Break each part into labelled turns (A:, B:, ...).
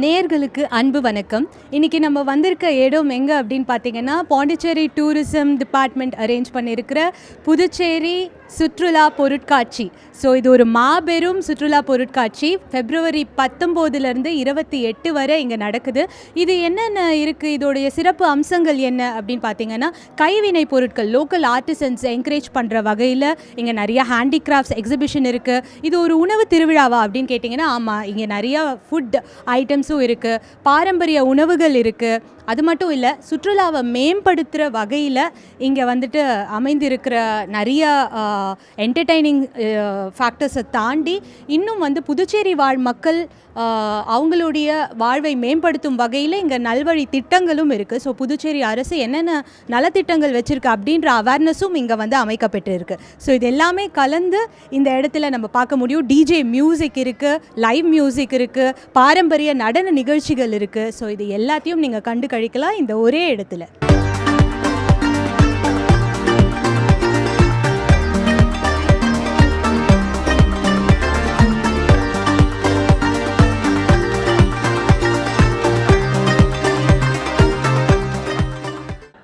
A: நேயர்களுக்கு அன்பு வணக்கம். இன்னைக்கு நம்ம வந்திருக்க இடம் எங்கே அப்படின்னு பார்த்தீங்கன்னா, பாண்டிச்சேரி டூரிசம் டிபார்ட்மெண்ட் அரேஞ்ச் பண்ணியிருக்கிற புதுச்சேரி சுற்றுலா பொருட்காட்சி. ஸோ இது ஒரு மாபெரும் சுற்றுலா பொருட்காட்சி. February 19 28 வரை இங்கே நடக்குது. இது என்னென்ன இருக்குது, இதோடைய சிறப்பு அம்சங்கள் என்ன அப்படின்னு பார்த்தீங்கன்னா, கைவினை பொருட்கள் லோக்கல் ஆர்டிசன்ஸ் என்கரேஜ் பண்ணுற வகையில் இங்கே நிறைய ஹேண்டிகிராஃப்ட்ஸ் எக்ஸிபிஷன் இருக்குது. இது ஒரு உணவு திருவிழாவா அப்படின்னு கேட்டிங்கன்னா, ஆமாம், இங்கே நிறையா ஃபுட் ஐட்டம்ஸும் இருக்குது, பாரம்பரிய உணவுகள் இருக்குது. அது மட்டும் இல்லை, சுற்றுலாவை மேம்படுத்துகிற வகையில் இங்கே வந்துட்டு அமைந்திருக்கிற நிறைய என்டர்டெய்னிங் ஃபேக்டர்ஸை தாண்டி இன்னும் வந்து புதுச்சேரி வாழ் மக்கள் அவங்களுடைய வாழ்வை மேம்படுத்தும் வகையில் இங்கே நல்வழி திட்டங்களும் இருக்குது. ஸோ புதுச்சேரி அரசு என்னென்ன நலத்திட்டங்கள் வச்சுருக்கு அப்படின்ற அவேர்னஸும் இங்கே வந்து அமைக்கப்பட்டு இருக்குது. ஸோ இது எல்லாமே கலந்து இந்த இடத்துல நம்ம பார்க்க முடியும். டிஜே மியூசிக் இருக்குது, லைவ் மியூசிக் இருக்குது, பாரம்பரிய நடன நிகழ்ச்சிகள் இருக்குது. ஸோ இது எல்லாத்தையும் நீங்கள் கண்டு கழிக்கலாம் இந்த ஒரே இடத்துல.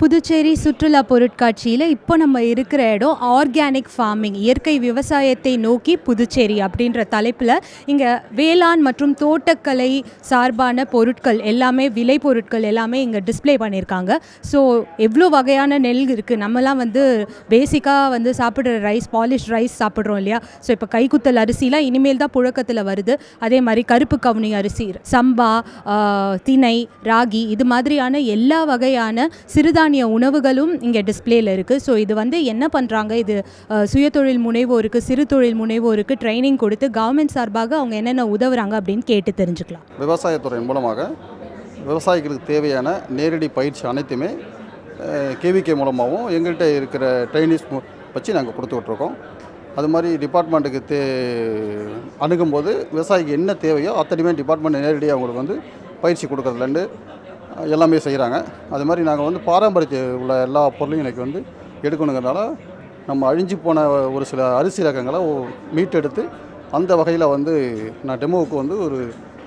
A: புதுச்சேரி சுற்றுலா பொருட்காட்சியில் இப்போ நம்ம இருக்கிற இடம் ஆர்கானிக் ஃபார்மிங், இயற்கை விவசாயத்தை நோக்கி புதுச்சேரி அப்படின்ற தலைப்பில் இங்கே வேளாண் மற்றும் தோட்டக்கலை சார்பான பொருட்கள் எல்லாமே, விலை பொருட்கள் எல்லாமே இங்கே டிஸ்ப்ளே பண்ணியிருக்காங்க. ஸோ எவ்வளோ வகையான நெல் இருக்குது. நம்மலாம் வந்து பேசிக்காக வந்து சாப்பிட்ற ரைஸ், பாலிஷ் ரைஸ் சாப்பிட்றோம் இல்லையா. ஸோ இப்போ கைக்குத்தல் அரிசிலாம் இனிமேல் தான் புழக்கத்தில் வருது. அதே மாதிரி கருப்பு கவுனி அரிசி, சம்பா, திணை, ராகி, இது மாதிரியான எல்லா வகையான சிறுதானிய உணவுகளும் இங்கே டிஸ்பிளேல இருக்குது. ஸோ இது வந்து என்ன பண்ணுறாங்க, இது சுயதொழில் முனைவோருக்கு, சிறு தொழில் முனைவோருக்கு ட்ரைனிங் கொடுத்து கவர்மெண்ட் சார்பாக அவங்க என்னென்ன உதவுறாங்க அப்படின்னு கேட்டு தெரிஞ்சுக்கலாம்.
B: விவசாயத்துறையின் மூலமாக விவசாயிகளுக்கு தேவையான நேரடி பயிற்சி அனைத்துமே கேவிகே மூலமாகவும் எங்கள்கிட்ட இருக்கிற ட்ரைனிஸ் வச்சு நாங்கள் கொடுத்துட்ருக்கோம். அது மாதிரி டிபார்ட்மெண்ட்டுக்கு அணுகும்போது விவசாயிக்கு என்ன தேவையோ அத்தனையுமே டிபார்ட்மெண்ட் நேரடியாக அவங்களுக்கு வந்து பயிற்சி கொடுக்குறதுலேருந்து எல்லாமே செய்கிறாங்க. அது மாதிரி நாங்கள் வந்து பாரம்பரிய உள்ள எல்லா பொருளையும் இன்றைக்கி வந்து எடுக்கணுங்கிறனால நம்ம அழிஞ்சு போன ஒரு சில அரிசி ரகங்களை மீட்டெடுத்து அந்த வகையில் வந்து நான் டெமோவுக்கு வந்து ஒரு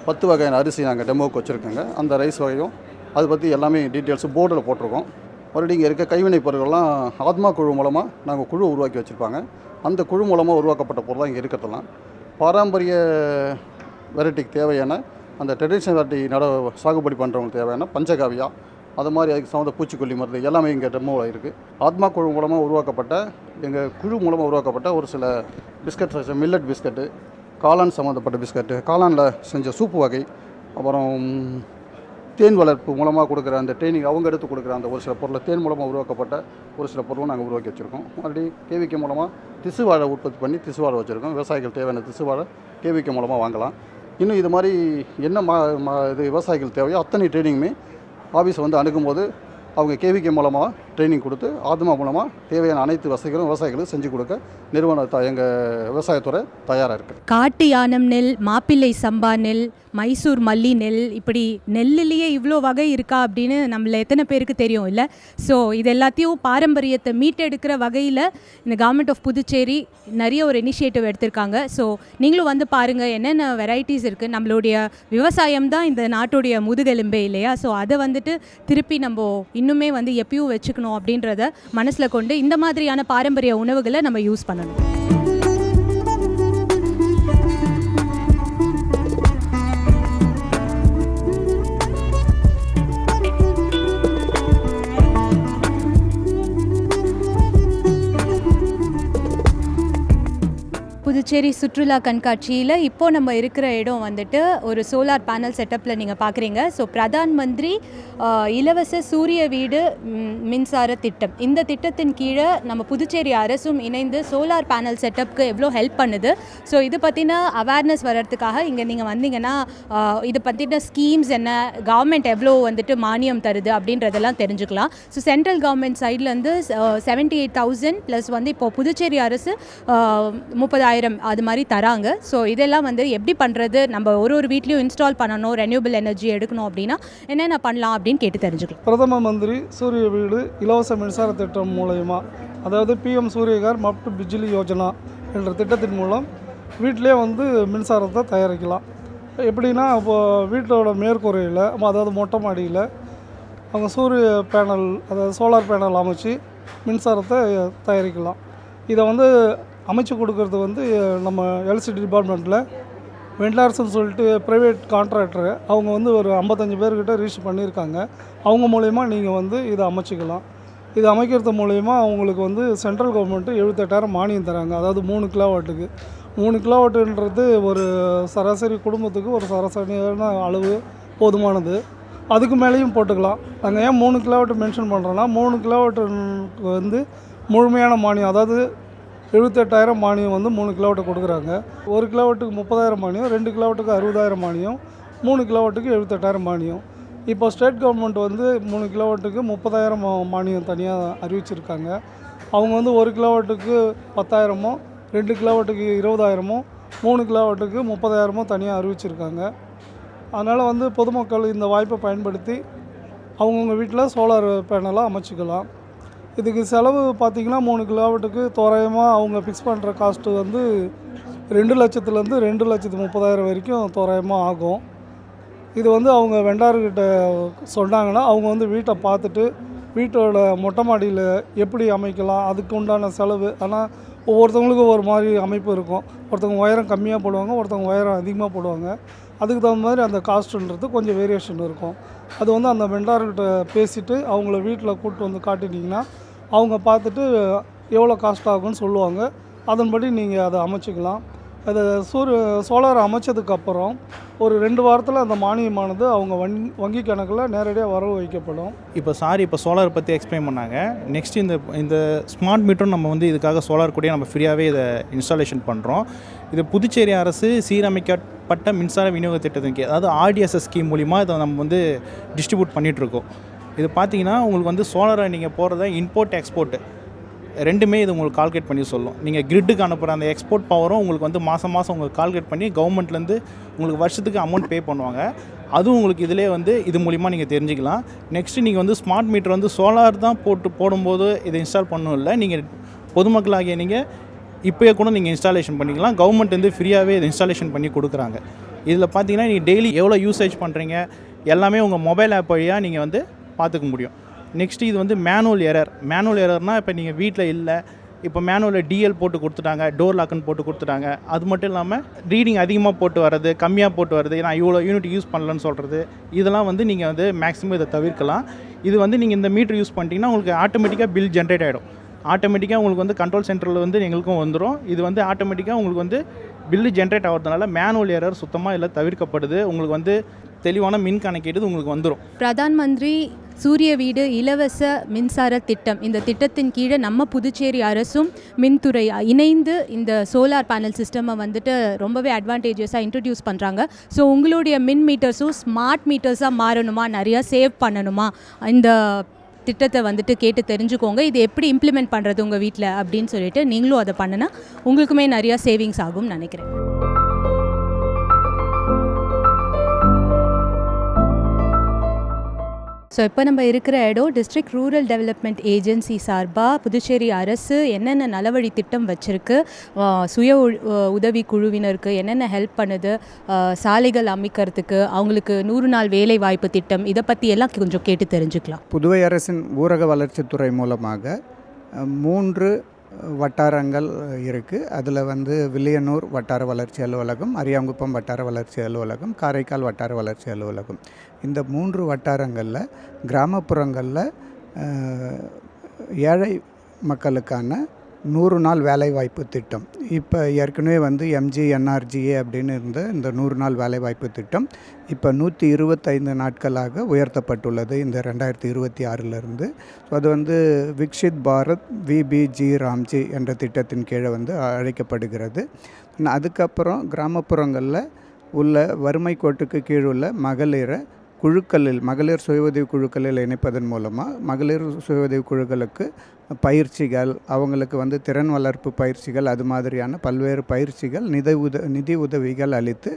B: 10 வகையான அரிசி நாங்கள் டெமோவுக்கு வச்சுருக்கோங்க. அந்த ரைஸ் வகையும் அதை பற்றி எல்லாமே டீட்டெயில்ஸு போர்டில் போட்டிருக்கோம். மறுபடியும் இங்கே இருக்க கைவினை பொருட்கள்லாம் ஆத்மா குழு மூலமாக நாங்கள் குழு உருவாக்கி வச்சுருப்பாங்க. அந்த குழு மூலமாக உருவாக்கப்பட்ட பொருளாக இங்கே இருக்கிறதெல்லாம் பாரம்பரிய வெரைட்டிக்கு தேவையான அந்த ட்ரெடிஷ்னல் வெரைட்டி சாகுபடி பண்ணுறவங்களுக்கு தேவையான பஞ்சகாவியா, அது மாதிரி அதுக்கு சம்மந்த பூச்சிக்கொல்லி மருந்து எல்லாமே இங்கே டெமோவில் இருக்குது. ஆத்மா குழு மூலமாக உருவாக்கப்பட்ட, எங்கள் குழு மூலமாக உருவாக்கப்பட்ட ஒரு சில பிஸ்கட், மில்லட் பிஸ்கட்டு, காளான் சம்மந்தப்பட்ட பிஸ்கட்டு, காளானில் செஞ்ச சூப்பு வகை, அப்புறம் தேன் வளர்ப்பு மூலமாக கொடுக்குற அந்த ட்ரைனிங் அவங்க எடுத்து கொடுக்குற அந்த ஒரு சில பொருளை தேன் மூலமாக உருவாக்கப்பட்ட ஒரு சில பொருளும் நாங்கள் உருவாக்கி வச்சுருக்கோம். மறுபடியும் கேவிகே மூலமாக திசுவாழை உற்பத்தி பண்ணி திசுவாழை வச்சுருக்கோம். விவசாயிகள் தேவையான திசுவாழை கேவிகே மூலமாக வாங்கலாம். இன்னும் இது மாதிரி என்ன இது விவசாயிகள் தேவையோ அத்தனை ட்ரைனிங்குமே ஆஃபீஸை வந்து அணுகும்போது அவங்க கேவிகே மூலமாக ட்ரைனிங் கொடுத்து ஆத்மா மூலமாக தேவையான அனைத்து வசதிகளும் விவசாயிகளுக்கு செஞ்சு கொடுக்க நிறுவனம் எங்கள் விவசாயத்துறை தயாராக இருக்குது.
A: காட்டு யானம் நெல், மாப்பிள்ளை சம்பா நெல், மைசூர் மல்லி நெல், இப்படி நெல்லிலேயே இவ்வளோ வகை இருக்கா அப்படின்னு நம்மள எத்தனை பேருக்கு தெரியும் இல்லை. ஸோ இது எல்லாத்தையும் பாரம்பரியத்தை மீட்டெடுக்கிற வகையில் இந்த கவர்மெண்ட் ஆஃப் புதுச்சேரி நிறைய ஒரு இனிஷியேட்டிவ் எடுத்திருக்காங்க. ஸோ நீங்களும் வந்து பாருங்கள் என்னென்ன வெரைட்டிஸ் இருக்குது. நம்மளுடைய விவசாயம் தான் இந்த நாட்டுடைய முதுகெலும்பே இல்லையா. ஸோ அதை வந்துட்டு திருப்பி நம்ம இன்னுமே வந்து எப்பயும் வச்சுக்கணும் அப்படின்றத மனசில் கொண்டு இந்த மாதிரியான பாரம்பரிய உணவுகளை நம்ம யூஸ் பண்ணணும். புதுச்சேரி சுற்றுலா கண்காட்சியில் இப்போது நம்ம இருக்கிற இடம் வந்துட்டு ஒரு சோலார் பேனல் செட்டப்பில் நீங்கள் பார்க்குறீங்க. ஸோ பிரதான் மந்திரி இலவச சூரிய வீடு மின்சார திட்டம், இந்த திட்டத்தின் கீழே நம்ம புதுச்சேரி அரசும் இணைந்து சோலார் பேனல் செட்டப்புக்கு எவ்வளோ ஹெல்ப் பண்ணுது. ஸோ இது பற்றின அவேர்னஸ் வர்றதுக்காக இங்கே நீங்கள் வந்தீங்கன்னா இது பற்றின ஸ்கீம்ஸ் என்ன, கவர்மெண்ட் எவ்வளோ வந்துட்டு மானியம் தருது அப்படின்றதெல்லாம் தெரிஞ்சுக்கலாம். ஸோ சென்ட்ரல் கவர்மெண்ட் சைட்லேருந்து 78,000 ப்ளஸ் வந்து இப்போது புதுச்சேரி அரசு 30,000 அது மாதிரி தராங்க. ஸோ இதெல்லாம் வந்து எப்படி பண்ணுறது, நம்ம ஒரு வீட்லேயும் இன்ஸ்டால் பண்ணணும், ரெனியூபிள் எனர்ஜி எடுக்கணும் அப்படின்னா என்னென்ன பண்ணலாம் அப்படின்னு கேட்டு தெரிஞ்சுக்கலாம்.
C: பிரதம மந்திரி சூரிய வீடு இலவச மின்சார திட்டம் மூலயமா, அதாவது பிஎம் சூரியகர் மப்ட் பிஜ்லி யோஜனா என்ற திட்டத்தின் மூலம் வீட்டிலே வந்து மின்சாரத்தை தயாரிக்கலாம். எப்படின்னா இப்போது வீட்டோட மேற்கூரையில் அதாவது மொட்டை மாடியில் அவங்க சூரிய பேனல் அதாவது சோலார் பேனல் அமைச்சு மின்சாரத்தை தயாரிக்கலாம். இதை வந்து அமைச்சு கொடுக்கறது வந்து நம்ம எலக்ட்ரிசிட்டி டிபார்ட்மெண்ட்டில் வெண்டார்ஸ்ன்னு சொல்லிட்டு ப்ரைவேட் கான்ட்ராக்டரு அவங்க வந்து ஒரு 55 பேர்கிட்ட ரிஜிஸ்டர் பண்ணியிருக்காங்க. அவங்க மூலயமா நீங்கள் வந்து இதை அமைச்சிக்கலாம். இது அமைக்கிறது மூலயமா அவங்களுக்கு வந்து சென்ட்ரல் கவர்மெண்ட்டு 78,000 மானியம் தராங்க. அதாவது 3 கிலோவாட்டுக்கு 3 கிலோவாட்டுன்றது ஒரு சராசரி குடும்பத்துக்கு ஒரு சராசரியான அளவு போதுமானது. அதுக்கு மேலேயும் போட்டுக்கலாம். நாங்கள் ஏன் 3 கிலோவாட் மென்ஷன் பண்ணுறோன்னா 3 கிலோவாட்டுக்கு வந்து முழுமையான மானியம், அதாவது 78,000 மானியம் வந்து 3 கிலோவாட்டு கொடுக்குறாங்க. 1 கிலோவாட்டுக்கு 30,000 மானியம், 2 கிலோவாட்டுக்கு 60,000 மானியம், 3 கிலோவாட்டுக்கு 78,000 மானியம். இப்போ ஸ்டேட் கவர்மெண்ட் வந்து 3 கிலோவாட்டுக்கு 30,000 மானியம் தனியாக அறிவிச்சிருக்காங்க. அவங்க வந்து 1 கிலோவாட்டுக்கு 10,000, 2 கிலோவாட்டுக்கு 20,000, 3 கிலோவாட்டுக்கு 30,000 தனியாக அறிவிச்சிருக்காங்க. அதனால் வந்து பொதுமக்கள் இந்த வாய்ப்பை பயன்படுத்தி அவங்கவுங்க வீட்டில் சோலார் பேனலாக அமைச்சிக்கலாம். இதுக்கு செலவு பார்த்திங்கன்னா 3 கிலோவாட்டுக்கு தோராயமாக அவங்க ஃபிக்ஸ் பண்ணுற காஸ்ட்டு வந்து 2 லட்சத்துலேருந்து 2,30,000 வரைக்கும் தோராயமாக ஆகும். இது வந்து அவங்க வெண்டார்கிட்ட சொன்னாங்கன்னா அவங்க வந்து வீட்டை பார்த்துட்டு வீட்டோட மொட்டை மாடியில் எப்படி அமைக்கலாம் அதுக்கு உண்டான செலவு. ஆனால் ஒவ்வொருத்தவங்களுக்கும் ஒரு மாதிரி அமைப்பு இருக்கும். ஒருத்தவங்க உயரம் கம்மியாக போடுவாங்க, ஒருத்தவங்க உயரம் அதிகமாக போடுவாங்க. அதுக்கு தகுந்த மாதிரி அந்த காஸ்ட்டுன்றது கொஞ்சம் வேரியேஷன் இருக்கும். அது வந்து அந்த வெண்டார்கிட்ட பேசிவிட்டு அவங்கள வீட்டில் கூப்பிட்டு வந்து காட்டினீங்கன்னா அவங்க பார்த்துட்டு எவ்வளோ காஸ்ட் ஆகும்னு சொல்லுவாங்க. அதன்படி நீங்கள் அதை அமைச்சிக்கலாம். அதை சோலார் அமைச்சதுக்கப்புறம் ஒரு 2 வாரத்தில் அந்த மானியமானது அவங்க வங்கி கணக்கில் நேரடியாக வரவு வைக்கப்படும்.
D: இப்போ சோலார் பற்றி எக்ஸ்பிளைன் பண்ணாங்க. நெக்ஸ்ட் இந்த ஸ்மார்ட் மீட்டரும் நம்ம வந்து இதுக்காக சோலார் கூடயே நம்ம ஃப்ரீயாகவே இதை இன்ஸ்டாலேஷன் பண்ணுறோம். இது புதுச்சேரி அரசு சீரமைக்கப்பட்ட மின்சார விநியோக திட்டத்தின் கீழ், அதாவது ஆர்டிஎஸ்எஸ் ஸ்கீம் மூலிமா இதை நம்ம வந்து டிஸ்ட்ரிபியூட் பண்ணிகிட்ருக்கோம். இது பார்த்தீங்கன்னா உங்களுக்கு வந்து சோலாரை நீங்கள் போகிறத இம்போர்ட் எக்ஸ்போர்ட் ரெண்டுமே இது உங்களுக்கு கால்குலேட் பண்ணி சொல்லும். நீங்கள் கிரிட்டுக்கு அனுப்புகிற அந்த எக்ஸ்போர்ட் பவரும் உங்களுக்கு வந்து மாதம் உங்களுக்கு கால்குலேட் பண்ணி கவர்மெண்ட்லேருந்து உங்களுக்கு வருஷத்துக்கு அமௌண்ட் பே பண்ணுவாங்க. அதுவும் உங்களுக்கு இதிலே வந்து இது மூலிமா நீங்கள் தெரிஞ்சுக்கலாம். நெக்ஸ்ட்டு நீங்கள் வந்து ஸ்மார்ட் மீட்டர் வந்து சோலார் தான் போடும்போது இதை இன்ஸ்டால் பண்ணணும் இல்லை, நீங்கள் பொதுமக்களாகிய நீங்கள் இப்போயே கூட நீங்கள் இன்ஸ்டாலேஷன் பண்ணிக்கலாம். கவர்மெண்ட் வந்து ஃப்ரீயாகவே இதை இன்ஸ்டாலேஷன் பண்ணி கொடுக்குறாங்க. இதில் பார்த்தீங்கன்னா நீங்கள் டெய்லி எவ்வளோ யூசேஜ் பண்ணுறீங்க எல்லாமே உங்கள் மொபைல் ஆப் வழியாக நீங்கள் வந்து பார்த்துக்க முடியும். நெக்ஸ்ட்டு இது வந்து மேனுவல் எரர்னால் இப்போ நீங்கள் வீட்டில் இல்லை, இப்போ மேனுவலில் டிஎல் போட்டு கொடுத்துட்டாங்க, டோர் லாக்குன்னு போட்டு கொடுத்துட்டாங்க. அது மட்டும் இல்லாமல் ரீடிங் அதிகமாக போட்டு வர்றது, கம்மியாக போட்டு வர்றது, நான் இவ்வளோ யூனிட் யூஸ் பண்ணலன்னு சொல்கிறது, இதெல்லாம் வந்து நீங்கள் வந்து மேக்ஸிமம் இதை தவிர்க்கலாம். இது வந்து நீங்கள் இந்த மீட்டர் யூஸ் பண்ணிட்டீங்கன்னா உங்களுக்கு ஆட்டோமேட்டிக்காக பில் ஜென்ரேட் ஆகிடும். ஆட்டோமேட்டிக்காக உங்களுக்கு வந்து கண்ட்ரோல் சென்டரில் வந்து எங்களுக்கும் வந்துடும். இது வந்து ஆட்டோமேட்டிக்காக உங்களுக்கு வந்து பில்லு ஜென்ரேட் ஆகிறதுனால மேனுவல் எரர் சுத்தமாக இதில் தவிர்க்கப்படுது. உங்களுக்கு வந்து தெளிவான மின் கணக்கீடு உங்களுக்கு வந்துடும்.
A: பிரதான் மந்திரி சூரிய வீடு இலவச மின்சார திட்டம், இந்த திட்டத்தின் கீழே நம்ம புதுச்சேரி அரசும் மின்துறை இணைந்து இந்த சோலார் பேனல் சிஸ்டமை வந்துட்டு ரொம்பவே அட்வான்டேஜஸாக இன்ட்ரடியூஸ் பண்ணுறாங்க. ஸோ உங்களுடைய மின் மீட்டர்ஸும் ஸ்மார்ட் மீட்டர்ஸாக மாறணுமா, நிறையா சேவ் பண்ணணுமா, இந்த திட்டத்தை வந்துட்டு கேட்டு தெரிஞ்சுக்கோங்க. இது எப்படி இம்ப்ளிமெண்ட் பண்ணுறது உங்கள் வீட்டில் அப்படின்னு சொல்லிட்டு நீங்களும் அதை பண்ணினா உங்களுக்குமே நிறையா சேவிங்ஸ் ஆகும்னு நினைக்கிறேன். ஸோ இப்போ நம்ம இருக்கிற இடம் டிஸ்ட்ரிக்ட் ரூரல் டெவலப்மெண்ட் ஏஜென்சி சார்பாக புதுச்சேரி அரசு என்னென்ன நலவழி திட்டம் வச்சுருக்கு, சுய உதவி குழுவினருக்கு என்னென்ன ஹெல்ப் பண்ணுது, சாலைகள் அமைக்கிறதுக்கு, அவங்களுக்கு 100 நாள் வேலை வாய்ப்பு திட்டம், இதை பற்றி எல்லாம் கொஞ்சம் கேட்டு தெரிஞ்சுக்கலாம்.
E: புதுவை அரசின் ஊரக வளர்ச்சித்துறை மூலமாக 3 வட்டாரங்கள் இருக்குது. அதில் வந்து வில்லியனூர் வட்டார வளர்ச்சி அலுவலகம், அரியாங்குப்பம் வட்டார வளர்ச்சி அலுவலகம், காரைக்கால் வட்டார வளர்ச்சி அலுவலகம். இந்த 3 வட்டாரங்களில் கிராமப்புறங்களில் ஏழை மக்களுக்கான 100 நாள் வேலைவாய்ப்பு திட்டம், இப்போ ஏற்கனவே வந்து MGNRGA அப்படின்னு இருந்த இந்த 100 நாள் வேலைவாய்ப்பு திட்டம் இப்போ 125 நாட்களாக உயர்த்தப்பட்டுள்ளது இந்த 2026 ஸோ அது வந்து விக்ஷித் பாரத் VBG ராம்ஜி என்ற திட்டத்தின் கீழே வந்து அழைக்கப்படுகிறது. அதுக்கப்புறம் கிராமப்புறங்களில் உள்ள வறுமை கோட்டுக்கு கீழுள்ள மகளிரை மகளிர் சுய உதவி குழுக்களில் இணைப்பதன் மூலமாக மகளிர் சுய உதவி குழுக்களுக்கு பயிற்சிகள், அவங்களுக்கு வந்து திறன் வளர்ப்பு பயிற்சிகள், அது மாதிரியான பல்வேறு பயிற்சிகள், நிதி உதவிகள் அளித்து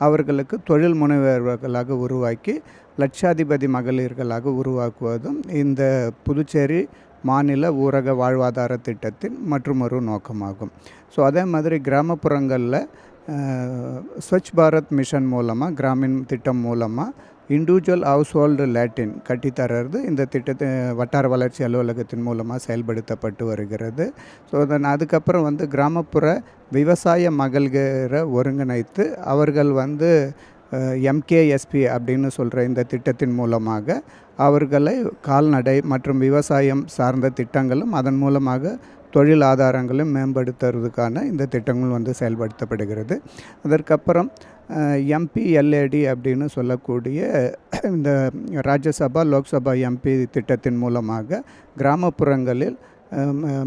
E: அவர்களுக்கு தொழில் முனைவர்களாக உருவாக்கி லட்சாதிபதி மகளிர்களாக உருவாக்குவதும் இந்த புதுச்சேரி மாநில ஊரக வாழ்வாதார திட்டத்தின் மற்றொரு நோக்கமாகும். ஸோ அதே மாதிரி கிராமப்புறங்களில் ஸ்வச் பாரத் மிஷன் மூலமாக கிராமின் திட்டம் மூலமாக இண்டிவிஜுவல் ஹவுஸ் ஹோல்டு லேட்டின் கட்டித்தரது இந்த திட்டத்தை வட்டார வளர்ச்சி அலுவலகத்தின் மூலமாக செயல்படுத்தப்பட்டு வருகிறது. ஸோ அதுக்கப்புறம் வந்து கிராமப்புற விவசாய மகளிரை ஒருங்கிணைத்து அவர்கள் வந்து எம்கேஎஸ்பி அப்படின்னு சொல்கிற இந்த திட்டத்தின் மூலமாக அவர்களை கால்நடை மற்றும் விவசாயம் சார்ந்த திட்டங்களும் அதன் மூலமாக தொழில் ஆதாரங்களும் மேம்படுத்துறதுக்கான இந்த திட்டங்கள் வந்து செயல்படுத்தப்படுகிறது. அதற்கப்புறம் எம்பிஎல்ஏடி அப்படின்னு சொல்லக்கூடிய இந்த ராஜ்யசபா லோக்சபா எம்பி திட்டத்தின் மூலமாக கிராமப்புறங்களில்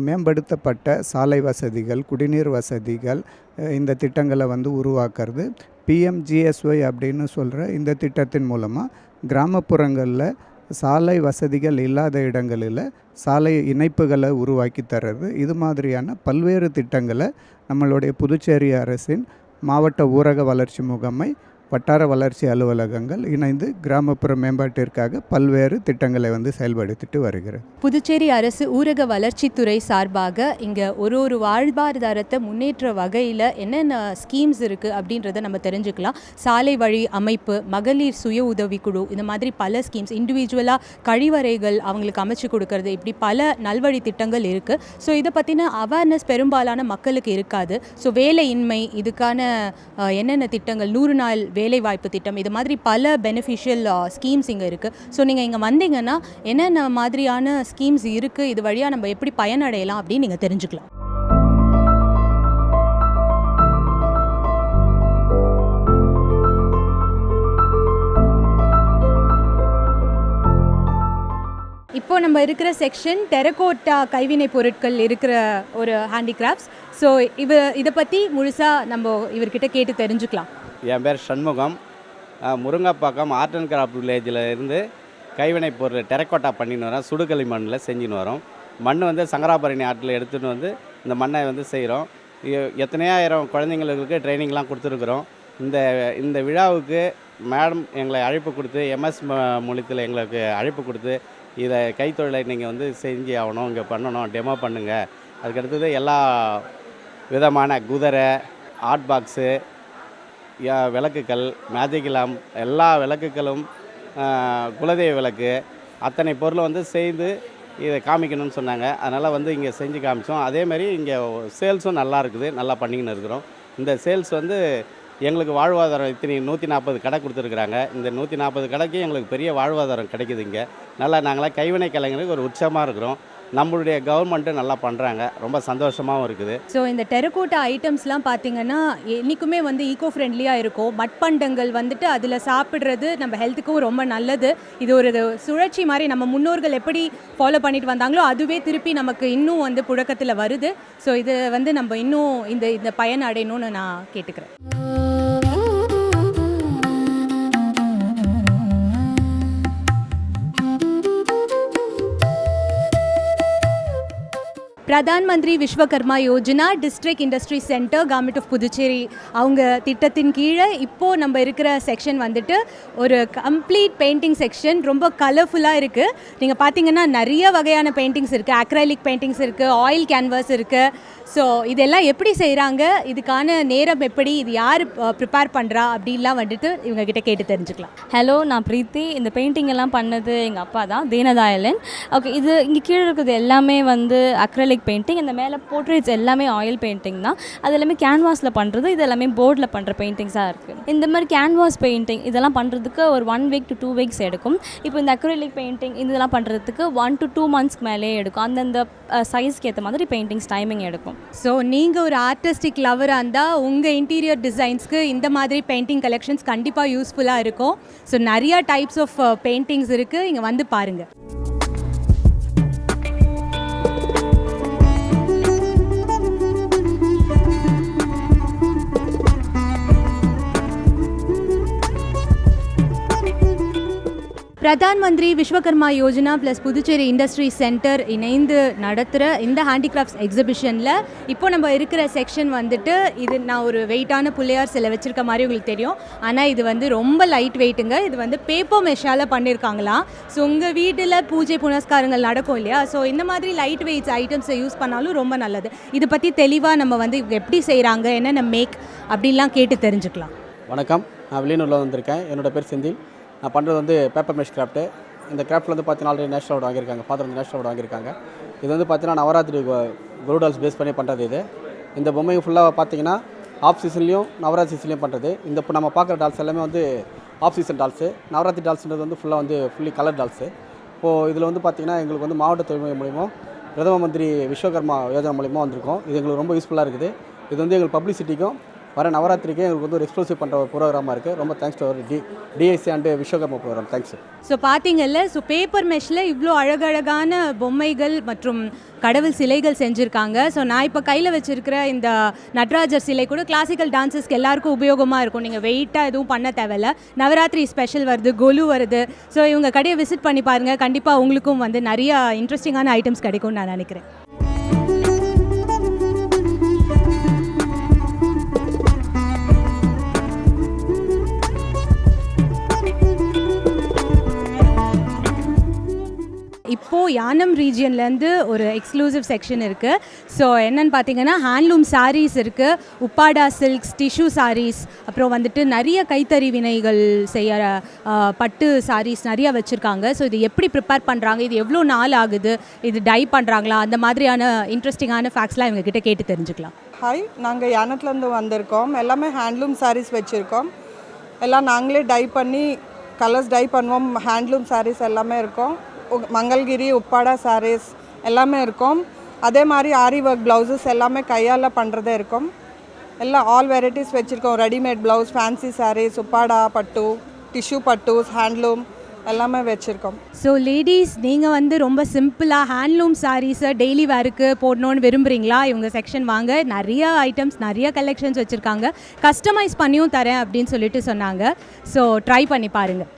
E: மேம்படுத்தப்பட்ட சாலை வசதிகள், குடிநீர் வசதிகள், இந்த திட்டங்களை வந்து உருவாக்குறது. பிஎம்ஜிஎஸ்ஒய் அப்படின்னு சொல்கிற இந்த திட்டத்தின் மூலமாக கிராமப்புறங்களில் சாலை வசதிகள் இல்லாத இடங்களில் சாலை இணைப்புகளை உருவாக்கி தர்றது. இது மாதிரியான பல்வேறு திட்டங்களை நம்மளுடைய புதுச்சேரி அரசின் மாவட்ட ஊரக வளர்ச்சி முகமை, வட்டார வளர்ச்சி அலுவலகங்கள் இணைந்து கிராமப்புற மேம்பாட்டிற்காக பல்வேறு திட்டங்களை வந்து செயல்படுத்திட்டு வருகிறது.
A: புதுச்சேரி அரசு ஊரக வளர்ச்சித்துறை சார்பாக இங்கே ஒரு வாழ்வாதாரத்தை முன்னேற்ற வகையில் என்னென்ன ஸ்கீம்ஸ் இருக்குது அப்படின்றத நம்ம தெரிஞ்சுக்கலாம். சாலை வழி அமைப்பு, மகளிர் சுய உதவிக்குழு, இந்த மாதிரி பல ஸ்கீம்ஸ், இண்டிவிஜுவலாக கழிவறைகள் அவங்களுக்கு அமைச்சு கொடுக்கறது, இப்படி பல நல்வழி திட்டங்கள் இருக்குது. ஸோ இதை பற்றின அவேர்னஸ் பெரும்பாலான மக்களுக்கு இருக்காது. ஸோ வேலையின்மை, இதுக்கான என்னென்ன திட்டங்கள், 100 நாள் வேலைவாய்ப்பு திட்டம், இது மாதிரி பல பெனிஃபிஷியல் ஸ்கீம்ஸ் இங்கே இருக்குது. ஸோ நீங்கள் இங்கே வந்தீங்கன்னா என்னென்ன மாதிரியான ஸ்கீம்ஸ் இருக்குது, இது வழியாக நம்ம எப்படி பயனடையலாம் அப்படின்னு நீங்கள் தெரிஞ்சுக்கலாம். இப்போ நம்ம இருக்கிற செக்ஷன் டெரகோட்டா கைவினை பொருட்கள் இருக்கிற ஒரு ஹேண்டிகிராஃப்ட்ஸ். ஸோ இதை பற்றி முழுசாக நம்ம இவர்கிட்ட கேட்டு தெரிஞ்சுக்கலாம்.
F: என் பேர் சண்முகம். முருங்காப்பாக்கம் ஆர்ட் அண்ட் கிராஃப்ட் வில்லேஜில் இருந்து கைவினை பொருள் டெரக்கோட்டா பண்ணின்னு வரோம். சுடுகளி மண்ணில் செஞ்சுன்னு வரோம். மண் வந்து சங்கராபரணி ஆற்றில் எடுத்துகிட்டு வந்து இந்த மண்ணை வந்து செய்கிறோம். எத்தனையாயிரம் குழந்தைங்களுக்கு ட்ரைனிங்லாம் கொடுத்துருக்குறோம். இந்த விழாவுக்கு மேடம் எங்களை அழைப்பு கொடுத்து, எம்எஸ் மொழித்தில் எங்களுக்கு அழைப்பு கொடுத்து, இதை கைத்தொழிலை நீங்கள் வந்து செஞ்சு ஆகணும், இங்கே பண்ணணும், டெமோ பண்ணுங்கள். அதுக்கடுத்தது எல்லா விதமான குதிரை, ஆர்ட் பாக்ஸு, விளக்குகள், மேஜிக் லேம்ப், எல்லா விளக்குகளும், குலதெய்வ விளக்கு, அத்தனை பொருளை வந்து செய்து இதை காமிக்கணும்னு சொன்னாங்க. அதனால் வந்து இங்கே செஞ்சு காமிச்சோம். அதேமாதிரி இங்கே சேல்ஸும் நல்லா இருக்குது, நல்லா பண்ணிக்கின்னு இருக்கிறோம். இந்த சேல்ஸ் வந்து எங்களுக்கு வாழ்வாதாரம் இத்தனை 140 கடை கொடுத்துருக்குறாங்க. இந்த 140 கடைக்கு எங்களுக்கு பெரிய வாழ்வாதாரம் கிடைக்குது. இங்கே நல்லா நாங்களாம் கைவினை கலைஞருக்கு ஒரு உற்சாகமாக இருக்கிறோம். நம்மளுடைய கவர்மெண்ட்டு நல்லா பண்ணுறாங்க, ரொம்ப சந்தோஷமாகவும் இருக்குது.
A: ஸோ இந்த டெரகோட்டா ஐட்டம்ஸ்லாம் பார்த்திங்கன்னா என்றைக்குமே வந்து ஈகோ ஃப்ரெண்ட்லியாக இருக்கும். மட்பண்டங்கள் வந்துட்டு அதில் சாப்பிட்றது நம்ம ஹெல்த்துக்கும் ரொம்ப நல்லது. இது ஒரு சுழற்சி மாதிரி, நம்ம முன்னோர்கள் எப்படி ஃபாலோ பண்ணிட்டு வந்தாங்களோ அதுவே திருப்பி நமக்கு இன்னும் வந்து புழக்கத்தில் வருது. ஸோ இது வந்து நம்ம இன்னும் இந்த பயன் அடையணும்னு நான் கேட்டுக்கிறேன். Pradhan Mantri Vishwakarma Yojana district industry centre government of Puducherry அவங்க திட்டத்தின் கீழே இப்போது நம்ம இருக்கிற செக்ஷன் வந்துட்டு ஒரு கம்ப்ளீட் பெயிண்டிங் செக்ஷன். ரொம்ப கலர்ஃபுல்லாக இருக்குது. நீங்கள் பார்த்தீங்கன்னா நிறைய வகையான பெயிண்டிங்ஸ் இருக்குது. அக்ரைலிக் பெயிண்டிங்ஸ் இருக்குது, ஆயில் கேன்வாஸ் இருக்குது. ஸோ இதெல்லாம் எப்படி செய்கிறாங்க, இதுக்கான நேரம் எப்படி, இது யார் ப்ரிப்பேர் பண்ணுறா அப்படின்லாம் வந்துட்டு இவங்ககிட்ட கேட்டு தெரிஞ்சுக்கலாம்.
G: ஹலோ, நான் பிரீத்தி. இந்த பெயிண்டிங் எல்லாம் பண்ணது எங்கள் அப்பா தான், தேனதாயலன். ஓகே, இது இங்கே கீழே இருக்கிறது எல்லாமே வந்து அக்ரலிக் பெயிண்டிங். இந்த மேலே போர்ட்ரேட்ஸ் எல்லாமே ஆயில் பெயிண்டிங் தான். அது எல்லாமே கேன்வாஸில் பண்ணுறது, இது எல்லாமே போர்டில் பண்ணுற பெயிண்டிங்ஸாக இருக்குது. இந்த மாதிரி கேன்வாஸ் பெயிண்டிங் இதெல்லாம் பண்ணுறதுக்கு ஒரு 1 week to 2 weeks எடுக்கும். இப்போ இந்த அக்ரலிக் பெயிண்டிங் இதெல்லாம் பண்ணுறதுக்கு 1 to 2 months மேலே எடுக்கும். அந்தந்த சைஸ்க்கு ஏற்ற மாதிரி பெயிண்டிங்ஸ் டைமிங் எடுக்கும்.
A: ஸோ நீங்கள் ஒரு ஆர்டிஸ்டிக் லவராக இருந்தால் உங்கள் இன்டீரியர் டிசைன்ஸ்க்கு இந்த மாதிரி பெயிண்டிங் கலெக்ஷன்ஸ் கண்டிப்பாக யூஸ்ஃபுல்லாக இருக்கும். ஸோ நிறையா டைப்ஸ் ஆஃப் பெயிண்டிங்ஸ் இருக்குது, இங்கே வந்து பாருங்கள். Pradhan Mantri Vishwakarma Yojana plus Puducherry industry centre இணைந்து நடத்துகிற இந்த ஹேண்டிகிராஃப்ட்ஸ் எக்ஸிபிஷனில் இப்போ நம்ம இருக்கிற செக்ஷன் வந்துட்டு, இது நான் ஒரு வெயிட்டான பிள்ளையார் சிலை வச்சுருக்க மாதிரி உங்களுக்கு தெரியும். ஆனால் இது வந்து ரொம்ப லைட் வெயிட்டுங்க. இது வந்து பேப்பர் மெஷால் பண்ணியிருக்காங்களாம். ஸோ உங்கள் வீட்டில் பூஜை புனஸ்காரங்கள் நடக்கும் இல்லையா, ஸோ இந்த மாதிரி லைட் வெயிட்ஸ் ஐட்டம்ஸை யூஸ் பண்ணாலும் ரொம்ப நல்லது. இதை பற்றி தெளிவாக நம்ம வந்து எப்படி செய்கிறாங்க, என்னென்ன மேக் அப்படின்லாம் கேட்டு தெரிஞ்சுக்கலாம்.
H: வணக்கம், நான் வெளியூரில் வந்திருக்கேன். என்னோட பேர் செந்தில். நான் பண்ணுறது வந்து பேப்பர் மெஷ் கிராஃப்ட்டு. இந்த கிராஃப்ட்டில் வந்து பார்த்தீங்கன்னா ஆல்ரெடி நேஷனல் அவார்டு வாங்கியிருக்காங்க. ஃபாதர் வந்து நேஷனல் அவார்டு வாங்கியிருக்காங்க. இது வந்து பார்த்தீங்கன்னா நவராத்திரி குருடால்ஸ் பேஸ் பண்ணி பண்ணுறது. இந்த பொம்மை ஃபுல்லாக பார்த்தீங்கன்னா ஆஃப் சீசன்லேயும் நவராத்திரி சீசன்லேயும் பண்ணுறது. இந்த இப்போ நம்ம பார்க்குற டால்ஸ் எல்லாமே வந்து ஆஃப் சீசன் டால்ஸு. நவராத்திரி டால்ஸ்ன்றது வந்து ஃபுல்லாக வந்து ஃபுல்லி கலர் டால்ஸு. இப்போது இதில் வந்து பார்த்திங்கன்னா எங்களுக்கு வந்து மாவட்ட தொழில்முறை மூலிமா பிரதம மந்திரி விஸ்வகர்மா யோஜனா மூலிமா வந்திருக்கோம். இது எங்களுக்கு ரொம்ப யூஸ்ஃபுல்லாக இருக்குது. இது வந்து எங்களுக்கு பப்ளிசிட்டிக்கும் வர நவராத்திரிக்கே எங்களுக்கு வந்து ஒரு எக்ஸ்க்ளூசிவ் பண்ணுற ஒரு ப்ரோக்ராமாக இருக்குது. ரொம்ப தேங்க்ஸ் டு அவர் DIC and Vishwakarma program. Thanks.
A: So பார்த்தீங்கல்ல, ஸோ பேப்பர் மெஷ்ல இவ்வளோ அழகழகான பொம்மைகள் மற்றும் கடவுள் சிலைகள் செஞ்சுருக்காங்க. ஸோ நான் இப்போ கையில் வச்சுருக்கிற இந்த நட்ராஜர் சிலை கூட கிளாசிக்கல் டான்ஸஸ்க்கு எல்லாருக்கும் உபயோகமாக இருக்கும். நீங்கள் வெயிட்டாக எதுவும் பண்ண தேவையில்ல. நவராத்திரி ஸ்பெஷல் வருது, கொலு வருது. ஸோ இவங்க கடையை விசிட் பண்ணி பாருங்கள். கண்டிப்பாக உங்களுக்கும் வந்து நிறைய இன்ட்ரெஸ்டிங்கான ஐட்டம்ஸ் கிடைக்கும்னு நான் நினைக்கிறேன். இப்போது யானம் ரீஜியன்லேருந்து ஒரு எக்ஸ்க்ளூசிவ் செக்ஷன் இருக்குது. ஸோ என்னென்னு பார்த்தீங்கன்னா ஹேண்ட்லூம் சாரீஸ் இருக்குது, உப்பாடா சில்க்ஸ், டிஷ்யூ சாரீஸ், அப்புறம் வந்துட்டு நிறைய கைத்தறி வினைகள் செய்கிற பட்டு சாரீஸ் நிறையா வச்சுருக்காங்க. ஸோ இது எப்படி ப்ரிப்பேர் பண்ணுறாங்க, இது எவ்வளோ நாள் ஆகுது, இது டை பண்ணுறாங்களா, அந்த மாதிரியான இன்ட்ரெஸ்டிங்கான ஃபேக்ட்ஸ்லாம் இவங்ககிட்ட கேட்டு தெரிஞ்சுக்கலாம்.
I: ஹாய், நாங்கள் யானத்துலேருந்து வந்திருக்கோம். எல்லாமே ஹேண்ட்லூம் சாரீஸ் வச்சுருக்கோம். எல்லாம் நாங்களே டை பண்ணி கலர்ஸ் டை பண்ணுவோம். ஹேண்ட்லூம் சாரீஸ் எல்லாமே இருக்கும். மங்கள்கிரி, உப்பாடா சாரீஸ் எல்லாமே இருக்கும். அதே மாதிரி ஆரி ஒர்க் ப்ளவுசஸ் எல்லாமே கையால் பண்ணுறதே இருக்கும். எல்லாம் ஆல் வெரைட்டிஸ் வச்சுருக்கோம். Readymade blouse, fancy sarees, Uppada பட்டு, டிஷ்யூ பட்டூஸ், ஹேண்ட்லூம் எல்லாமே வச்சுருக்கோம்.
A: ஸோ லேடிஸ், நீங்கள் வந்து ரொம்ப சிம்பிளாக ஹேண்ட்லூம் சாரீஸை டெய்லி வேருக்கு போடணுன்னு விரும்புகிறீங்களா? இவங்க செக்ஷன் வாங்க. நிறைய ஐட்டம்ஸ், நிறைய கலெக்ஷன்ஸ் வச்சுருக்காங்க. கஸ்டமைஸ் பண்ணியும் தரேன் அப்படின்னு சொல்லிட்டு சொன்னாங்க. ஸோ ட்ரை பண்ணி பாருங்கள்.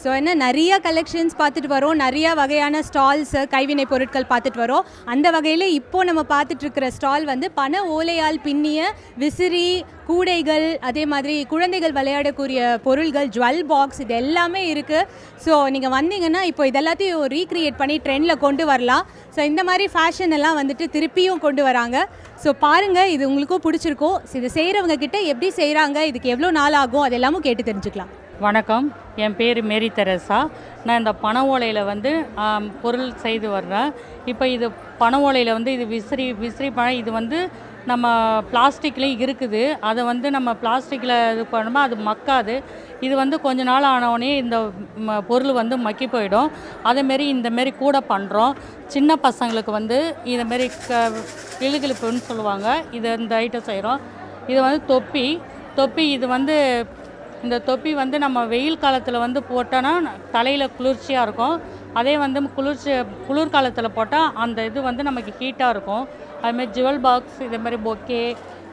A: ஸோ என்ன நிறைய கலெக்ஷன்ஸ் பார்த்துட்டு வரோம், நிறைய வகையான ஸ்டால்ஸு, கைவினை பொருட்கள் பார்த்துட்டு வரோம். அந்த வகையில் இப்போது நம்ம பார்த்துட்ருக்கிற ஸ்டால் வந்து பனை ஓலையால் பின்னிய விசிறி, கூடைகள், அதே மாதிரி குழந்தைகள் விளையாடக்கூடிய பொருள்கள், ஜுவல் பாக்ஸ், இது எல்லாமே இருக்குது. ஸோ நீங்கள் வந்தீங்கன்னா இப்போ இதெல்லாத்தையும் ரீக்ரியேட் பண்ணி ட்ரெண்டில் கொண்டு வரலாம். ஸோ இந்த மாதிரி ஃபேஷன் எல்லாம் வந்துட்டு திருப்பியும் கொண்டு வராங்க. ஸோ பாருங்கள், இது உங்களுக்கும் பிடிச்சிருக்கோம். இது செய்கிறவங்க கிட்ட எப்படி செய்கிறாங்க, இதுக்கு எவ்வளோ நாள் ஆகும், அது எல்லாமும் கேட்டு தெரிஞ்சுக்கலாம்.
J: வணக்கம், என் பேர் மேரி தெரசா. நான் இந்த பனை ஓலையில் வந்து பொருள் செய்து வர்றேன். இப்போ இது பனை ஓலையில் வந்து இது விசிறி பழம். இது வந்து நம்ம பிளாஸ்டிக்லேயும் இருக்குது. அதை வந்து நம்ம பிளாஸ்டிக்கில் இது பண்ணும்போது அது மக்காது. இது வந்து கொஞ்ச நாள் ஆனவுடனே இந்த பொருள் வந்து மக்கி போயிடும். அதேமாரி இந்தமாரி கூட பண்ணுறோம். சின்ன பசங்களுக்கு வந்து இதமாரி கிளுகிளுப்புன்னு சொல்லுவாங்க. இந்த ஐட்டம் செய்கிறோம். இது வந்து தொப்பி. இது வந்து இந்த தொப்பி வந்து நம்ம வெயில் காலத்தில் வந்து போட்டோன்னா தலையில் குளிர்ச்சியாக இருக்கும். அதே வந்து குளிர்காலத்தில் போட்டால் அந்த இது வந்து நமக்கு ஹீட்டாக இருக்கும். அதுமாதிரி ஜுவல் பாக்ஸ், இதேமாதிரி பொக்கே,